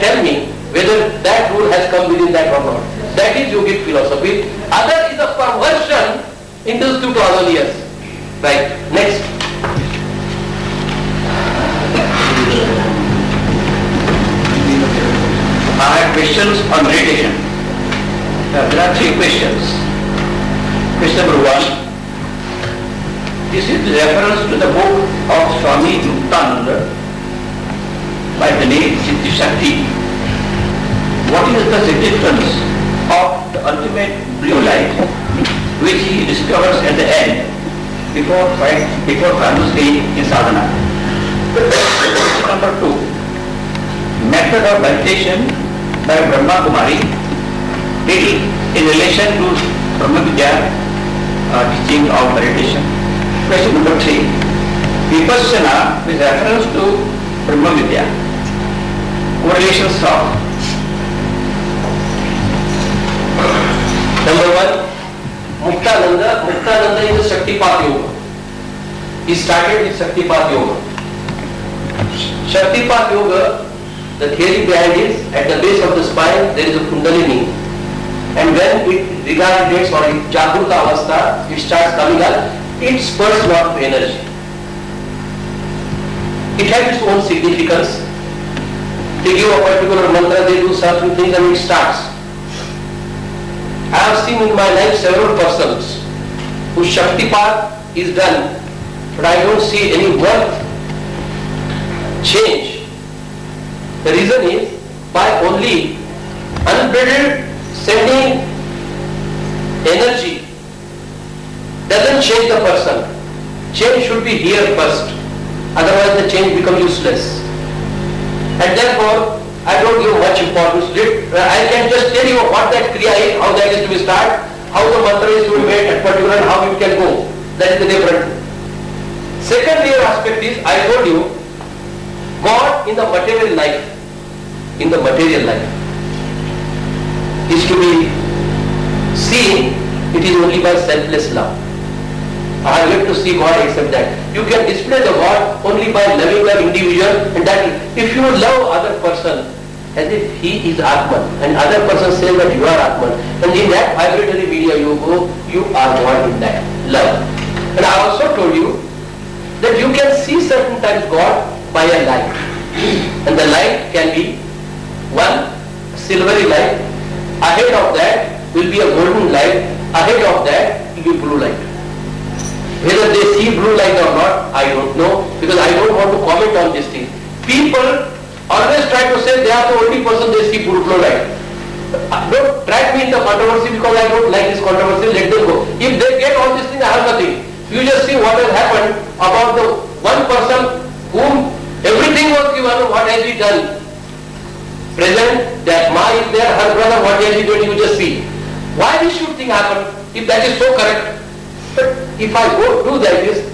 and tell me whether that rule has come within that or not. That is yogic philosophy. Other is a perversion into 2000 years. Right. Next. I have questions on meditation. There are 3 questions. Question number 1. This is reference to the book of Swami Muktananda by the name Siddhi Shakti. What is the significance of the ultimate blue light which he discovers at the end before final stage in sadhana? Question number 2. Method of meditation by Brahma Kumari in relation to Brahma Vidya teaching of meditation. Question number 3. Vipassana with reference to Brahma Vidya. Correlations of. Number 1. Muktananda is a Shaktipat Yoga. He started with Shaktipat Yoga. Shaktipat Yoga, the theory behind it, at the base of the spine there is a Kundalini, and when it regards or it Jagruta Avastha, it starts coming up, it spurs lot of energy. It has its own significance. They give a particular mantra, they do certain things, and it starts. I have seen in my life several persons whose Shaktipat is done, but I don't see any worth change. The reason is, by only unbridled sending energy doesn't change the person. Change should be here first, otherwise the change becomes useless. And therefore, I don't give much importance to it. I can just tell you what that kriya is, how that is to be started, how the mantra is to be made at particular, and how it can go. That is the different. Second layer aspect is, I told you, God in the material life, is to be seen, it is only by selfless love. I have yet to see God except that. You can display the God only by loving the individual, and that if you love other person as if he is Atman, and other person says that you are Atman, and in that vibratory media you go, you are God in that love. And I also told you that you can see certain times God by a light, and the light can be one silvery light, ahead of that will be a golden light, ahead of that will be blue light. Whether they see blue light or not, I don't know, because I don't want to comment on this thing. People always try to say they are the only person they see blue light. Don't drag me in the controversy because I don't like this controversy, let them go. If they get all these things, I have nothing. You just see what has happened about the one person whom everything was given, what has he done? Present, that Ma is there, her brother, what has he done, you just see. Why this should thing happen, if that is so correct? But if I go do that, these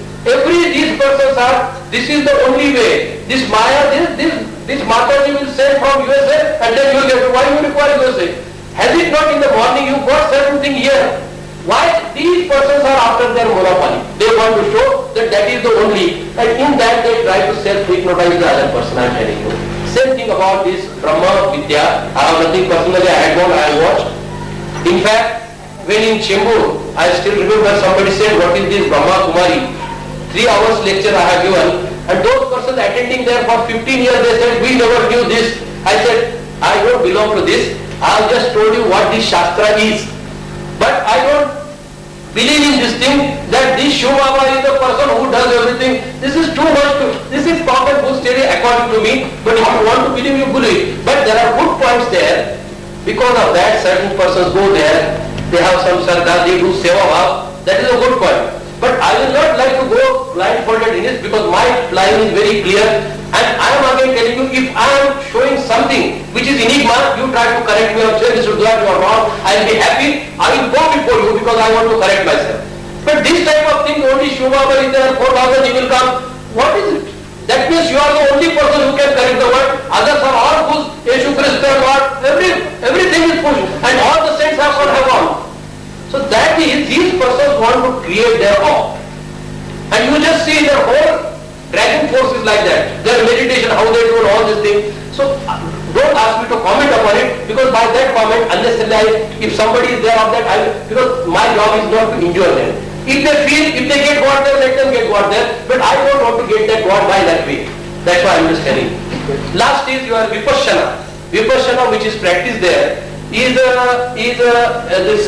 persons are, this is the only way. This Maya, this Mataji will send from USA, and then you will get, why you require USA? Has it not in the morning, you got certain thing here? Why these persons are after their monopoly? They want to show that that is the only, and in that they try to self-hypnotize the other person, I am telling you. Same thing about this Brahma Vidya. I have nothing personally, I have watched. In fact, when in Chembur, I still remember somebody said, what is this Brahma Kumari? 3 hours lecture I have given, and those persons attending there for 15 years, they said, we never knew this. I said, I don't belong to this. I have just told you what this Shastra is. But I don't believe in this thing, that this Shiv Baba is the person who does everything. This is too much this is proper good theory according to me, but if you want to believe, you believe. But there are good points there. Because of that, certain persons go there, they have some Shraddha, they do Seva Bhav, that is a good point. But I will not like to go blindfolded in it because my line is very clear, and I am again telling you, if I am showing something which is enigma, you try to correct me or say this is right or wrong, I will be happy, I will go before you because I want to correct myself. But this type of thing, only Shiv Baba is there, 4,000 he will come, what is it? That means you are the only person who can correct the word, others are all fools, Yeshu Krishna, God, everything is foolish, and all the saints have gone. So that is, these persons want to create their own. And you just see their whole dragon force is like that. Their meditation, how they do all these things. So don't ask me to comment upon it, because by that comment, unnecessarily, if somebody is there of that, because my job is not to injure them. If they feel, if they get God there, let them get God there, but I don't want to get that God by that way. That's why I'm just telling. Last is your Vipassana. Vipassana, which is practiced there, is this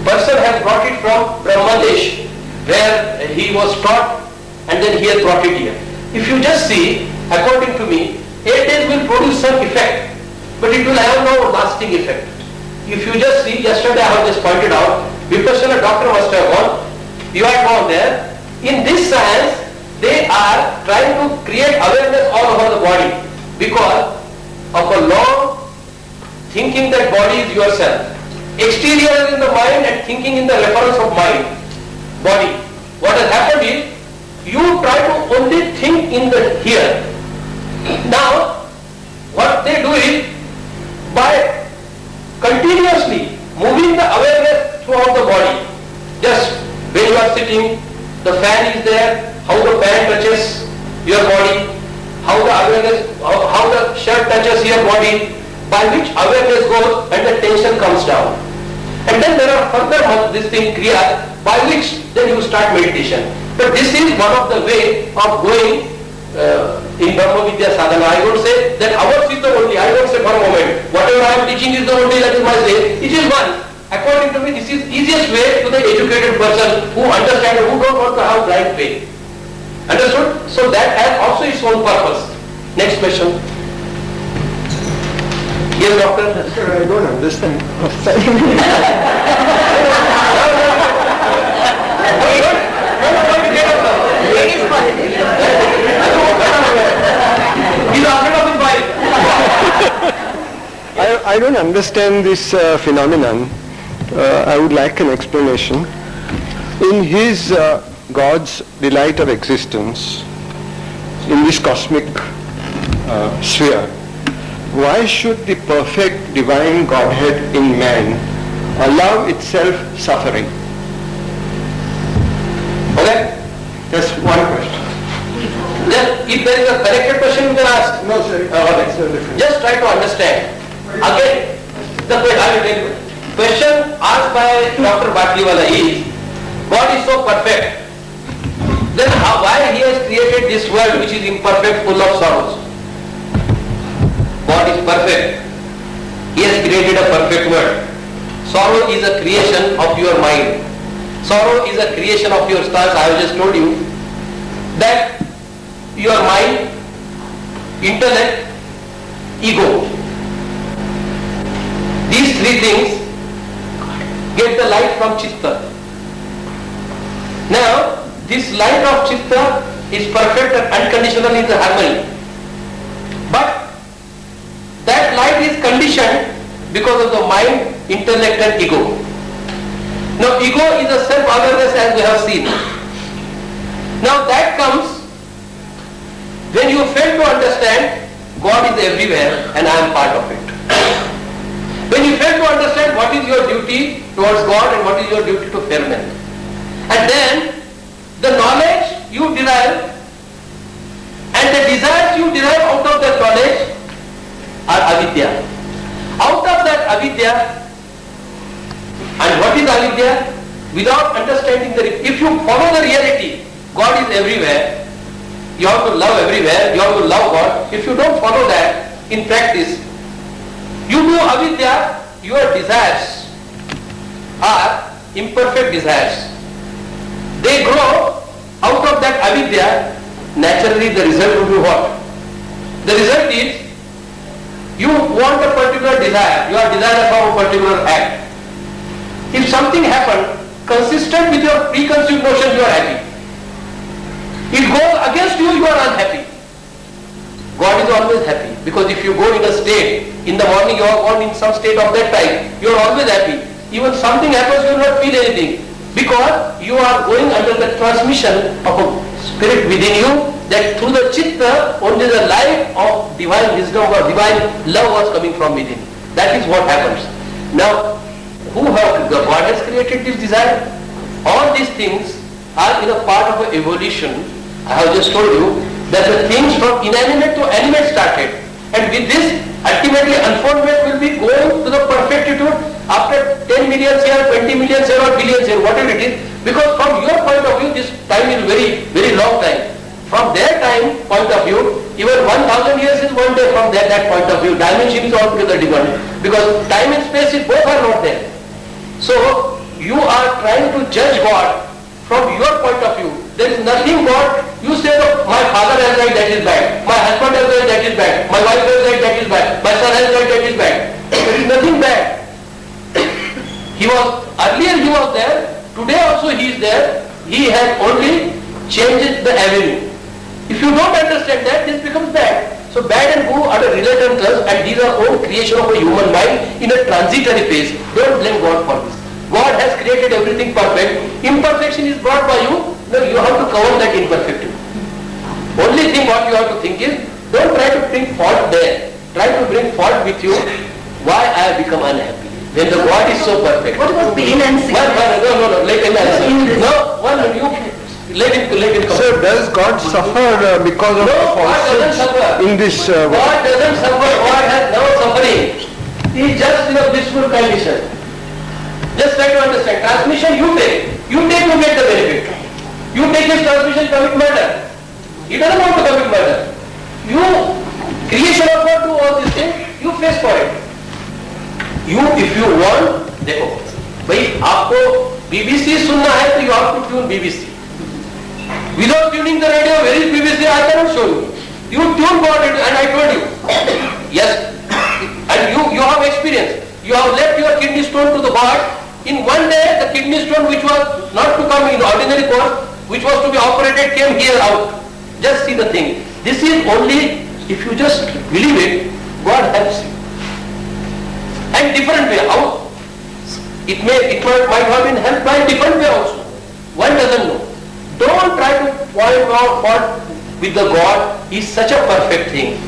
person has brought it from Brahmadesh, where he was taught, and then he has brought it here. If you just see, according to me, 8 days will produce some effect, but it will have no lasting effect. If you just see, yesterday I have just pointed out, Vipassana doctor must have gone, you have gone there. In this science, they are trying to create awareness all over the body, because of a long thinking that body is yourself. Exterior is in the mind and thinking in the reference of mind, body. What has happened is, you try to only think in the here. Now, what they do is, by continuously moving the awareness throughout the body, just when you are sitting, the fan is there, how the fan touches your body, how the awareness, how the shirt touches your body, by which awareness goes and the tension comes down. And then there are further this thing kriya, by which then you start meditation. But this is one of the way of going in Brahma Vidya sadhana. I don't say that ours is the only, I don't say for a moment, whatever I am teaching is the only, that is my say. It is one. According to me, this is easiest way to the educated person who understands, who don't want to have blind faith. Understood? So that has also its own purpose. Next question. Yes, doctor? Sir, I don't understand. I don't understand this phenomenon. I would like an explanation. In his God's delight of existence, in this cosmic sphere, why should the perfect divine Godhead in man allow itself suffering? Okay? That's one question. Then, if there is a connected question, you can ask. No, sir. Okay. Just try to understand. Again, the question asked by Dr. Batliwala is, God is so perfect, then why he has created this world which is imperfect, full of sorrows? God is perfect. He has created a perfect world. Sorrow is a creation of your mind. Sorrow is a creation of your stars. I have just told you that your mind, intellect, ego, these three things get the light from Chitta. Now, this light of Chitta is perfect and unconditional in the harmony. But that light is conditioned because of the mind, intellect and ego. Now, ego is a self-awareness, as we have seen. Now, that comes when you fail to understand God is everywhere and I am part of it. When you fail to understand what is your duty towards God and what is your duty to firmament. And then the knowledge you derive and the desires you derive out of that knowledge are avidya. Out of that avidya, and what is avidya? Without understanding if you follow the reality, God is everywhere, you have to love everywhere, you have to love God. If you don't follow that in practice, you do avidya, your desires are imperfect desires. They grow out of that avidya. Naturally the result will be what? The result is, you want a particular desire, you are desirous of a particular act. If something happened consistent with your preconceived notion, you are happy. It goes against you, you are unhappy. God is always happy, because if you go in a state, in the morning you are born in some state of that type, you are always happy. Even something happens, you will not feel anything, because you are going under the transmission of a spirit within you, that through the chitta only the light of divine wisdom or divine love was coming from within. That is what happens. Now, God has created this desire. All these things are in a part of an evolution. I have just told you that the things from inanimate to animate started, and with this Ultimately, unfoldment will be going to the perfectitude after 10 million years, 20 million years or billions years, whatever it is. Because from your point of view, this time is very, very long time. From their time point of view, even 1000 years is one day from that point of view. Dimension is altogether different. Because time and space is both are not there. So, you are trying to judge God from your point of view. There is nothing God, you say, my father has died, that is bad. My husband has died, that is bad. My wife has died, that is bad. My son has died, that is bad. There is nothing bad. Earlier he was there, today also he is there. He has only changed the avenue. If you don't understand that, this becomes bad. So bad and good are the related terms, and these are all creation of a human mind in a transitory phase. Don't blame God for this. God has created everything perfect. Imperfection is brought by you. No, you have to cover that imperfection. Only thing what you have to think is, don't try to bring fault there. Try to bring fault with you. Why I have become unhappy? When the God is so perfect. What about pain and sickness? No, let him answer. No, let him come. Sir, does God suffer because of falsehoods in this world? God doesn't suffer. God has no suffering. He is just in a blissful condition. Just try to understand. Transmission you take to get the benefit. You take his transmission, commit murder. He doesn't want to commit murder. You, creation of God, do all these things, you face for it. You, if you want, देखो, भाई आपको BBC सुनना है तो you have to tune BBC. Without tuning the radio, where is BBC? I cannot show you. You tune God and I told you. Yes, and you have experience. You have left your kidney stone to the God. In one day, the kidney stone which was not to come in ordinary course, which was to be operated, came here out. Just see the thing. This is only, if you just believe it, God helps you. And different way. How? It might have been helped by a different way also. One doesn't know. Don't try to point out fault with the God. He is such a perfect thing.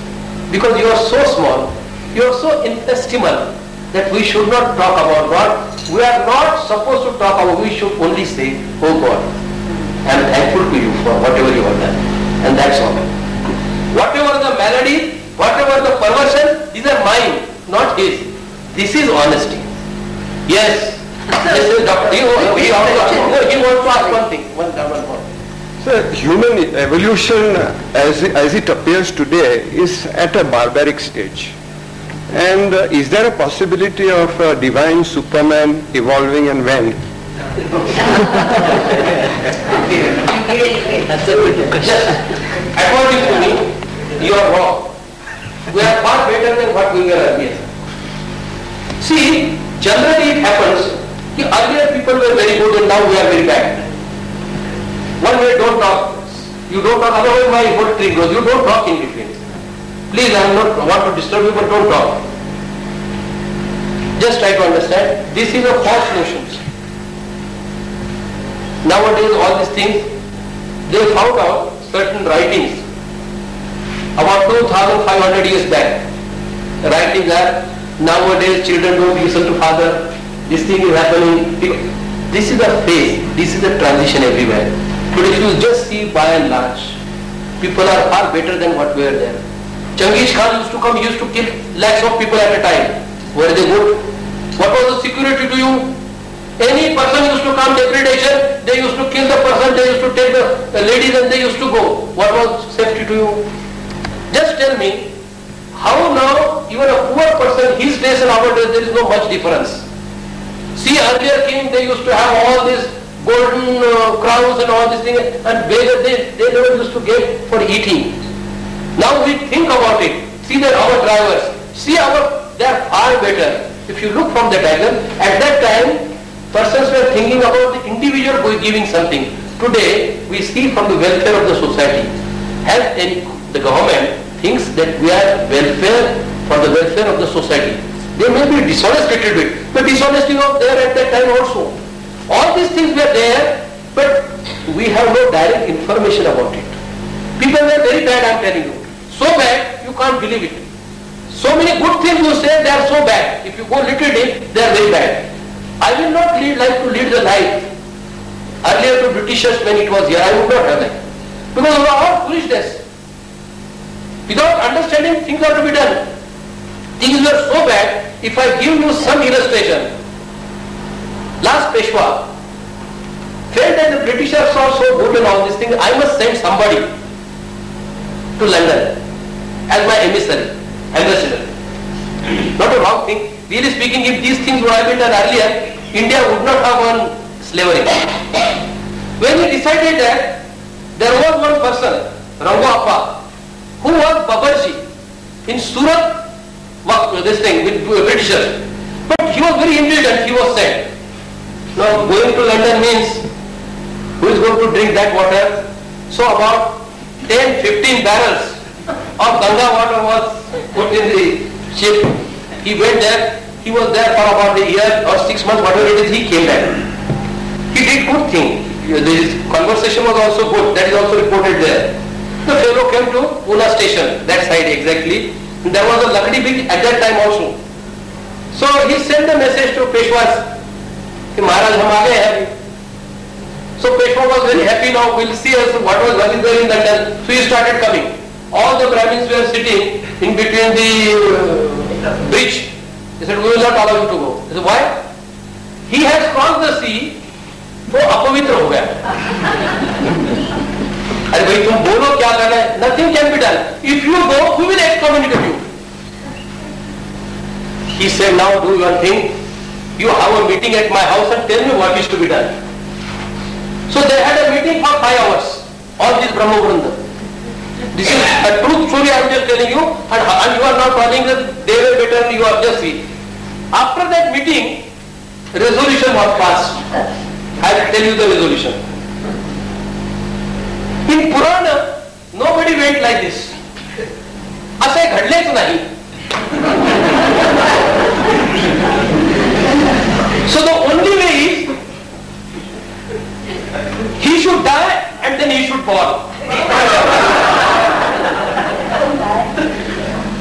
Because you are so small, you are so infinitesimal that we should not talk about God. We are not supposed to talk about, we should only say, oh God, I am thankful to you for whatever you have done. And that's all. Whatever the malady, whatever the perversion, these are mine, not his. This is honesty. Yes. This is Dr. He wants to ask one thing. One more. Sir, human evolution as it appears today is at a barbaric stage. And is there a possibility of divine Superman evolving, and when? That's a good question. According to me, you are wrong. We are far better than what we were earlier. See, generally it happens, earlier people were very good and now we are very bad. One way, don't talk. You don't talk, otherwise my whole tree grows. You don't talk in between. Please, I am not want to disturb you, but don't talk. Just try to understand, this is a false notions. Nowadays all these things, they found out certain writings about 2500 years back. The writings are, nowadays children don't listen to father, this thing is happening. This is the phase, this is the transition everywhere. But if you just see by and large, people are far better than what were there. Genghis Khan used to come, he used to kill lakhs of people at a time. Were they good? What was the security to you? Any person used to come, depredation, they used to kill the person, they used to take the ladies and they used to go. What was safety to you? Just tell me, how now even a poor person, his days and our days, there is no much difference. See, earlier king, they used to have all these golden crowns and all these things, and beggars, they never used to get for eating. Now we think about it. See that our drivers, they are far better. If you look from the diagram, at that time, persons were thinking about the individual giving something. Today, we see from the welfare of the society. The government thinks that we are welfare for the welfare of the society. They may be dishonest a little bit, but dishonesty was there at that time also. All these things were there, but we have no direct information about it. People were very bad, I am telling you. So bad, you can't believe it. So many good things you say, they are so bad. If you go little deep, they are very bad. I will not like to lead the life. Earlier to Britishers when it was here, I would not have that. Because of all foolishness. Without understanding, things are to be done. so bad, if I give you some illustration, last Peshwa felt that the Britishers are so good and all these things, I must send somebody to London as my emissary, ambassador. Not a wrong thing. Really speaking, if these things would have been done earlier, India would not have won slavery. When he decided that, there was one person, Rango Appa, who was Babarji in Surat, this thing with Britishers. But he was very indulgent, he was sent. Now going to London means, who is going to drink that water? So about 10-15 barrels of Ganga water was put in the ship. He went there, he was there for about a year or 6 months, whatever it is, he came back. He did good thing. His conversation was also good, that is also reported there. The fellow came to Pune station, that side exactly. There was a Lakdi beach at that time also. So he sent a message to Peshwas, कि महाराज हम आ गए हैं. So Peshwa was very happy now, we'll see us what was there in London. So he started coming. All the Brahmins were sitting in between the bridge. He said, we will not allow you to go. He said, why? He has crossed the sea, वो अपवित्र हो गया. अरे भाई तुम बोलो क्या करना है? Nothing can be done. If you go, we will excommunicate you. He said, now do your thing. You have a meeting at my house and tell me what is to be done. So they had a meeting for 5 hours. All this Brahma Vrunda. This is a true story I am just telling you, and you are not telling that they were better and you are just see. After that meeting, resolution was passed. I will tell you the resolution. In Purana, nobody went like this. असे घडलेच नाही. So the only way is, he should die and then he should fall.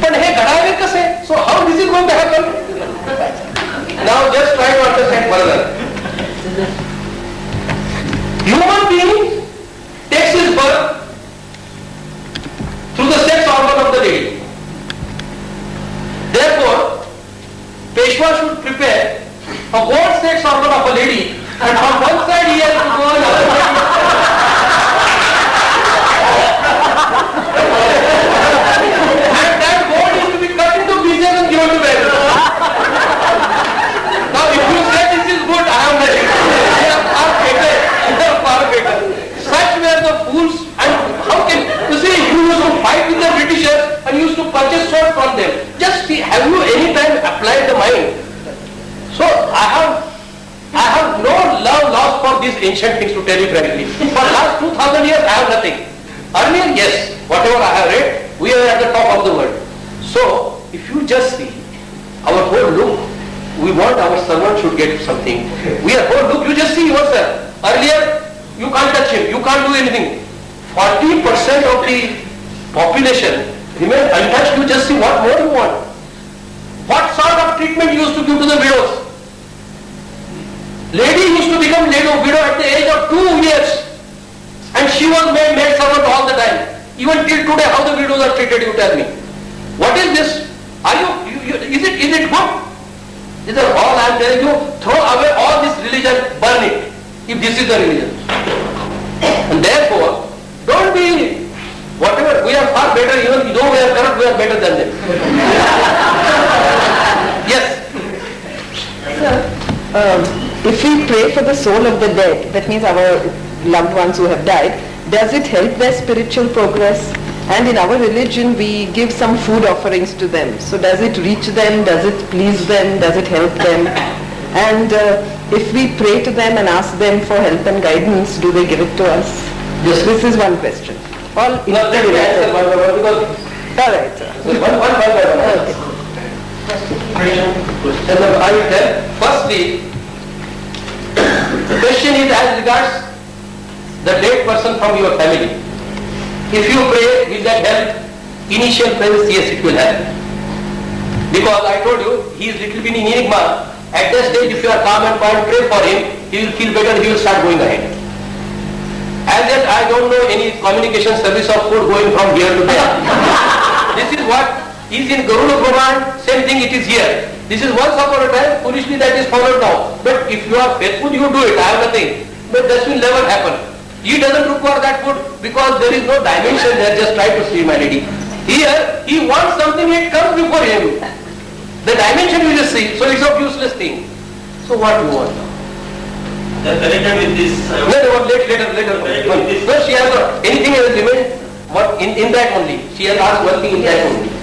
But हे घडावे कसे? So how this is going to happen? Now just try to understand further. Human being takes his birth through the sex organ of the lady. Therefore, Peshwa should prepare a both sex organ of a lady, and on one side he has to go on the other side. And that bone is to be cut into pieces and given to them. Now if you say this is good, I am ready. They are far better. They are far better. Such were the fools, and how can you see, you used to fight with the Britishers and you used to purchase sword from them. Just see, have you any time applied the mind? So I have no love lost for these ancient things, to tell you frankly. For last 2000 years I have nothing. Earlier, yes, whatever I have read, we are at the top of the world. So if you just see our whole look, we want our servant should get something. We are whole look, you just see yourself. Earlier you can't touch him, you can't do anything. 40% of the population remain untouched. You just see what more you want. What sort of treatment you used to give to the widows? Lady used to become widow at the age of 2 years, and she was made maid servant all the time. Even till today, how the widows are treated, you tell me. What is this? Are is it good? These are all I am telling you. Throw away all this religion, burn it, if this is the religion. And therefore, don't be whatever. We are far better, even though we are corrupt, we are better than them. Yes. Sir, if we pray for the soul of the dead, that means our loved ones who have died, does it help their spiritual progress? And in our religion, we give some food offerings to them. So does it reach them? Does it please them? Does it help them? And if we pray to them and ask them for help and guidance, do they give it to us? Yes. This is one question. All No, let me answer one by one, because all right, sir. one by one. Okay. And I will tell. Firstly, the question is as regards the dead person from your family. If you pray, will that help? Initial phase, yes, it will help. Because I told you, he is little bit in enigma. At that stage, if you are calm and quiet, pray for him, he will feel better, he will start going ahead. As yet, I don't know any communication service of food going from here to there. This is what is in Garuda Puran, same thing it is here. This is once upon a time, foolishly that is followed now. But if you are faithful, you do it, I have nothing. But that will never happen. He doesn't require that food because there is no dimension there, just try to see humanity. Here, he wants something, it comes before him. The dimension you just see, so it's a useless thing. So what do you want now? Connected with this. Later. No, she has not. Anything has remained what in that only. She has asked one thing in that only.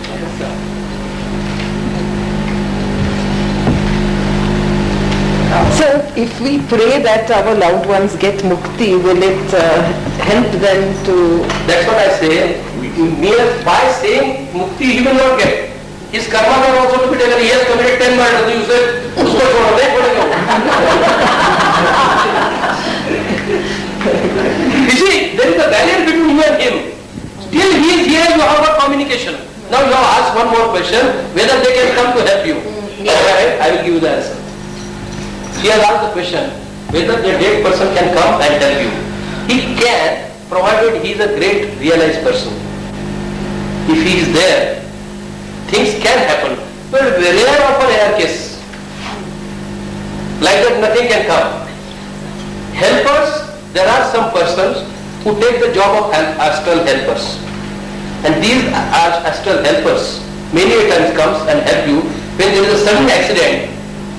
So, if we pray that our loved ones get mukti, will it help them to... That's what I say. By saying mukti, he will not get. His karma can also be taken. He has committed 10 murders. You say, usko chodo, nahi chodega. You see, there is a barrier between you and him. Still he is here, you have a communication. Now you have asked one more question, whether they can come to help you. Alright, I will give you the answer. He has asked the question, whether the dead person can come and help you. He can, provided he is a great realized person. If he is there, things can happen. But rare of a rare case. Like that nothing can come. Helpers, there are some persons who take the job of astral helpers. And these astral helpers many a times comes and help you. When there is a sudden accident,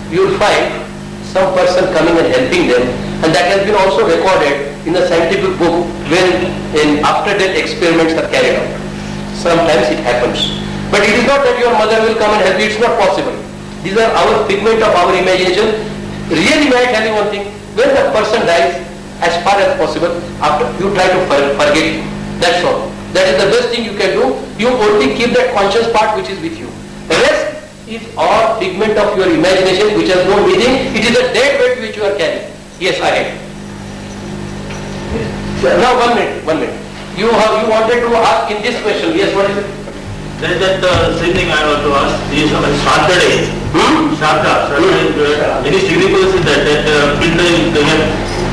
you will find some person coming and helping them. And that has been also recorded in a scientific book when in after-death experiments are carried out. Sometimes it happens. But it is not that your mother will come and help you. It's not possible. These are our figment of our imagination. Really, may I tell you one thing? When the person dies, as far as possible, after you try to forget him. That's all. That is the best thing you can do. You only keep that conscious part which is with you. The rest is all figment of your imagination which has no meaning. It is a dead weight which you are carrying. Yes, I am. Now 1 minute. You wanted to ask in this question. Yes, what is it? There is that same thing I want to ask. This Shraddha day. Shraddha any significance is that Pinda is there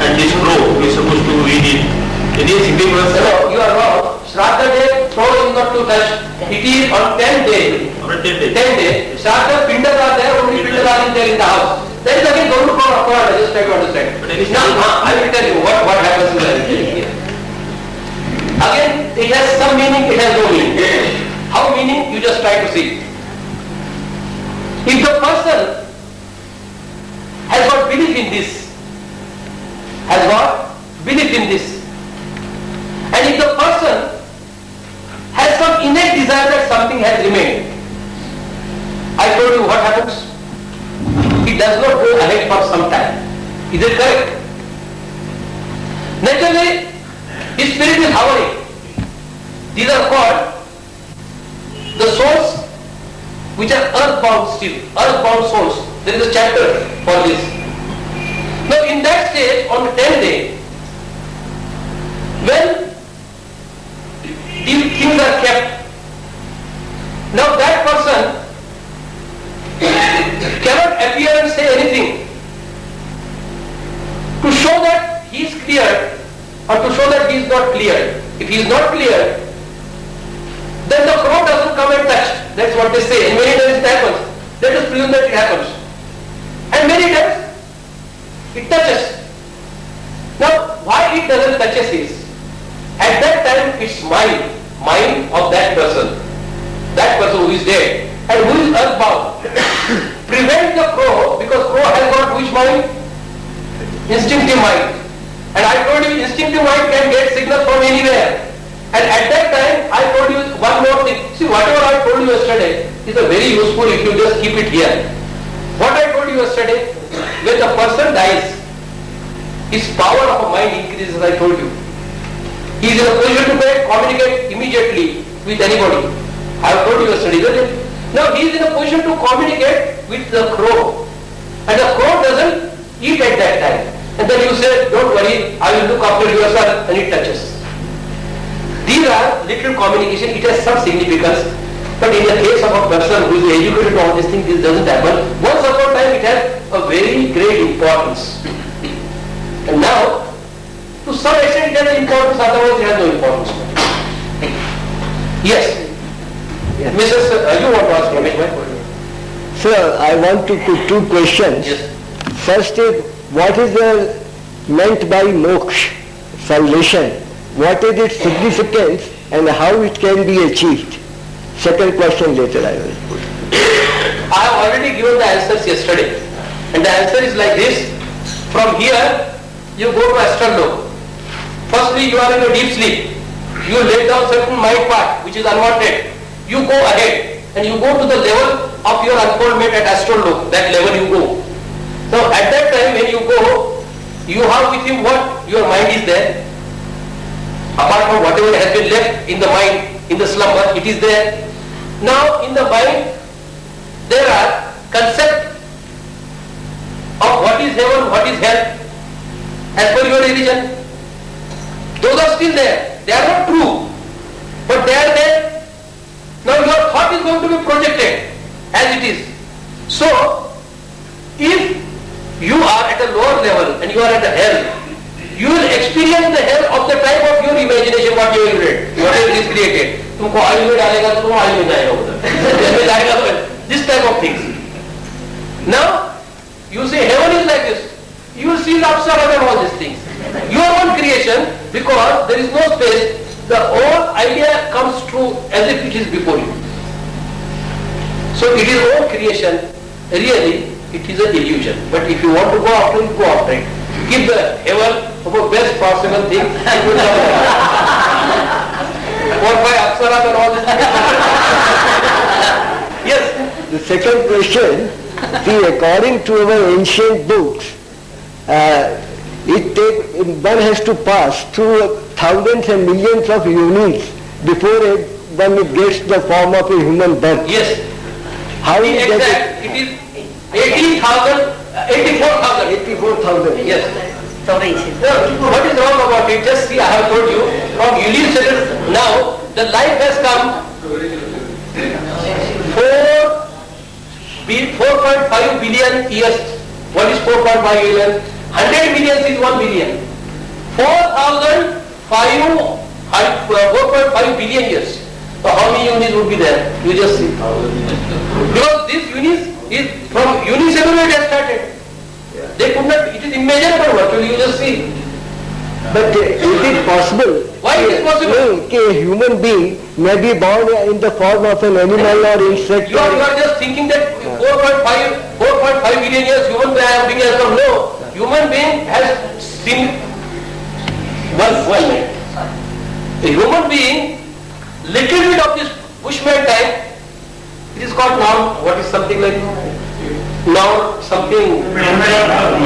and this crow is supposed to eat it. Any significance? No, you are wrong. Shraddha day, crow is not to touch. It is on 10th day. On 10th day. 10th day. Shraddha Pindas are there, only Pindas are there in the house. That is again going to come apart. I just try to understand. Now, I will tell you what happens in the here. Again, it has some meaning, it has no meaning. How meaning? You just try to see. If the person has got belief in this, and if the person has some innate desire that something has remained, I told you what happens? It does not go ahead for some time. Is it correct? Naturally, his spirit is hovering. These are called the souls which are earthbound still, earthbound souls. There is a chapter for this. Now in that stage, on the 10th day, when these things are kept, now that person cannot appear and say anything to show that he is cleared or to show that he is not cleared. If he is not cleared, then the crow doesn't come and touch. That's what they say. And many times it happens. Let us presume that it happens. And many times it touches. Now, why it doesn't touches is, at that time it's mind of that person who is dead and who is earthbound. Prevent the crow, because crow has got which mind? Instinctive mind. And I told you instinctive mind can get signals from anywhere. And at that time, I told you one more thing. See, whatever I told you yesterday is a very useful if you just keep it here. What I told you yesterday, when the person dies, his power of a mind increases, I told you. He is in a position to communicate immediately with anybody. I have told you yesterday, isn't it? Now he is in a position to communicate with the crow. And the crow doesn't eat at that time. And then you say, don't worry, I will look after your son, and it touches. These are little communication, it has some significance, but in the case of a person who is educated on this thing, this doesn't happen. Once upon a time it has a very great importance. And now, to some extent it has importance, otherwise it has no importance. Yes. Mrs. You want to ask Ramesh bhai? Sir, I want to put two questions. Yes. First is, what is meant by moksha, salvation? What is its significance and how it can be achieved? Second question later I will put. I have already given the answers yesterday. And the answer is like this. From here, you go to astral lok. Firstly, you are in a deep sleep. You lay down certain mind part which is unwanted. You go ahead and you go to the level of your unfoldment at astral lok. That level you go. So at that time when you go, you have with you what? Your mind is there. Apart from whatever has been left in the mind, in the slumber, it is there. Now in the mind, there are concepts of what is heaven, what is hell, as per your religion. Those are still there. They are not true, but they are there. Now your thought is going to be projected as it is. So, if you are at a lower level and you are at a hell, you will experience the hell of the type of your imagination, what you will read, whatever is created. तुमको आयु में डालेगा तो तुम आयु में जाएगा उधर, इसमें जाएगा तो this type of things. Now, you say heaven is like this. You will see lots of other all these things. Your own creation, because there is no space, the whole idea comes true as if it is before you. So it is own creation. Really, it is an illusion. But if you want to go after it, go after it. Keep the heaven of the best possible thing. Or by Apsara and all this. Yes. The second question, see, according to our ancient books, one has to pass through thousands and millions of yonis before one gets the form of a human birth. Yes. How to be is exact, it is 84,000. Yes. What is wrong about it? Just see, I have told you, from unicellular now, the life has come 4.5 billion years. What is 4.5 billion? 100 million is 1 billion. 4.5 billion years. So how many units would be there? You just see. Because this units is from unicellular it has started. They could not, it is immeasurable virtually, you just see. But is it possible? Why it is possible? A human being may be born in the form of an animal or insect. You are just thinking that 4.5 billion years human being has come. No, human being has seen one minute. A human being, little bit of this Bushman time, it is called now, what is something like now something another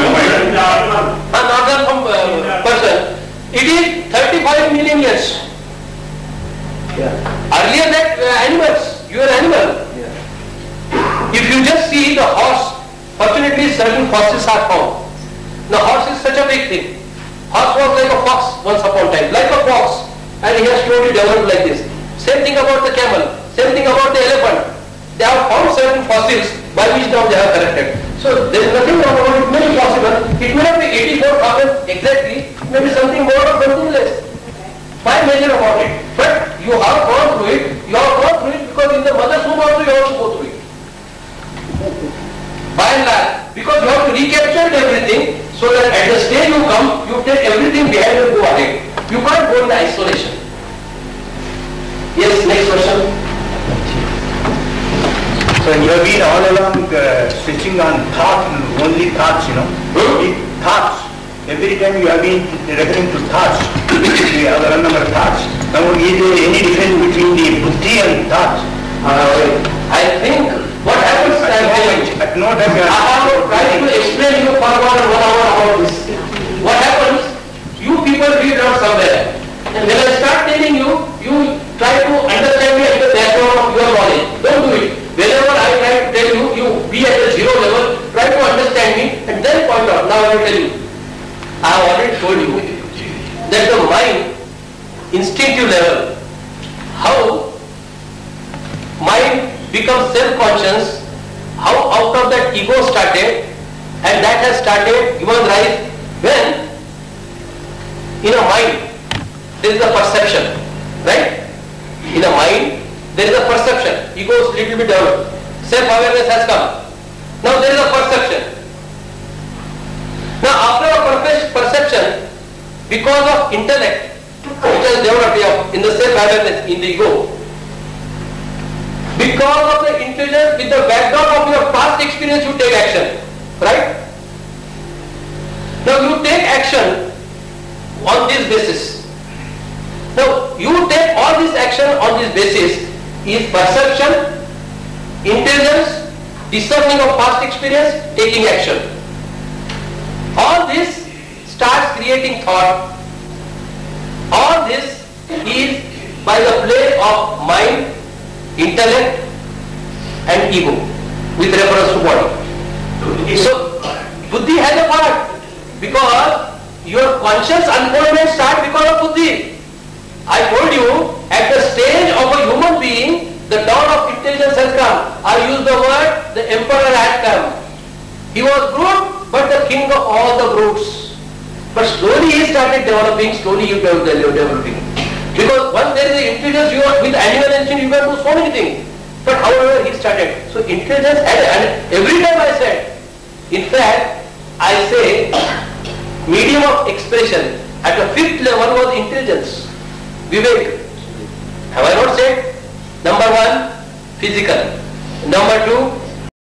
person. It is 35 million years. Earlier that animals, you are animal. If you just see the horse, fortunately certain fossils are found. The horse is such a big thing. Horse was like a fox once upon a time, like a fox, and he has slowly developed like this. Same thing about the camel, same thing about the elephant. They have found certain fossils by which now they have corrected. So there is nothing wrong about it. It may be possible. It may not be 84,000 exactly. It may be something more or something less. Why measure about it? But you have gone through it. You have gone through it because in the mother's womb also you have to go through it. By and large, because you have to recapture everything, so that at the stage you come, you take everything behind and go ahead. You can't go in isolation. Yes, next question. So you have been all along switching on thought, only thoughts, Thoughts. Every time you have been referring to thoughts. The other number of thoughts. Now is there any difference between the buddhi and thoughts? I think what happens, I have tried to explain you for about 1 hour about this. What happens, you people read out somewhere. And when I start telling you, you try to understand me at the background of your knowledge. Don't do it. Whenever I try to tell you, you be at the zero level, try to understand me and then point out. Now I will tell you. I have already told you that the mind, instinctive level, how mind becomes self-conscious, how out of that ego started, and that has started given rise when in a mind there is a perception, right? In a mind There is a perception. Ego is little bit developed. Self-awareness has come. Now there is a perception. Now after a perception, because of intellect, which has developed in the self-awareness, in the ego, because of the intelligence, with the backdrop of your past experience, you take action. Right? Now you take action on this basis. Now you take all this action on this basis is perception, intelligence, discerning of past experience, taking action. All this starts creating thought. All this is by the play of mind, intellect and ego with reference to body. So buddhi has a part because your conscious unfoldment starts because of buddhi. I told you at the stage of a human being the dawn of intelligence has come. I use the word the emperor had come. He was brute but the king of all the brutes. But slowly he started developing, slowly you are developing. Because once there is an intelligence, you are with animal instinct, you can do so many things. But however he started. So intelligence, and every time I said, in fact, I say, medium of expression at the 5th level was intelligence. Vivek. Have I not said? Number 1, physical. Number 2,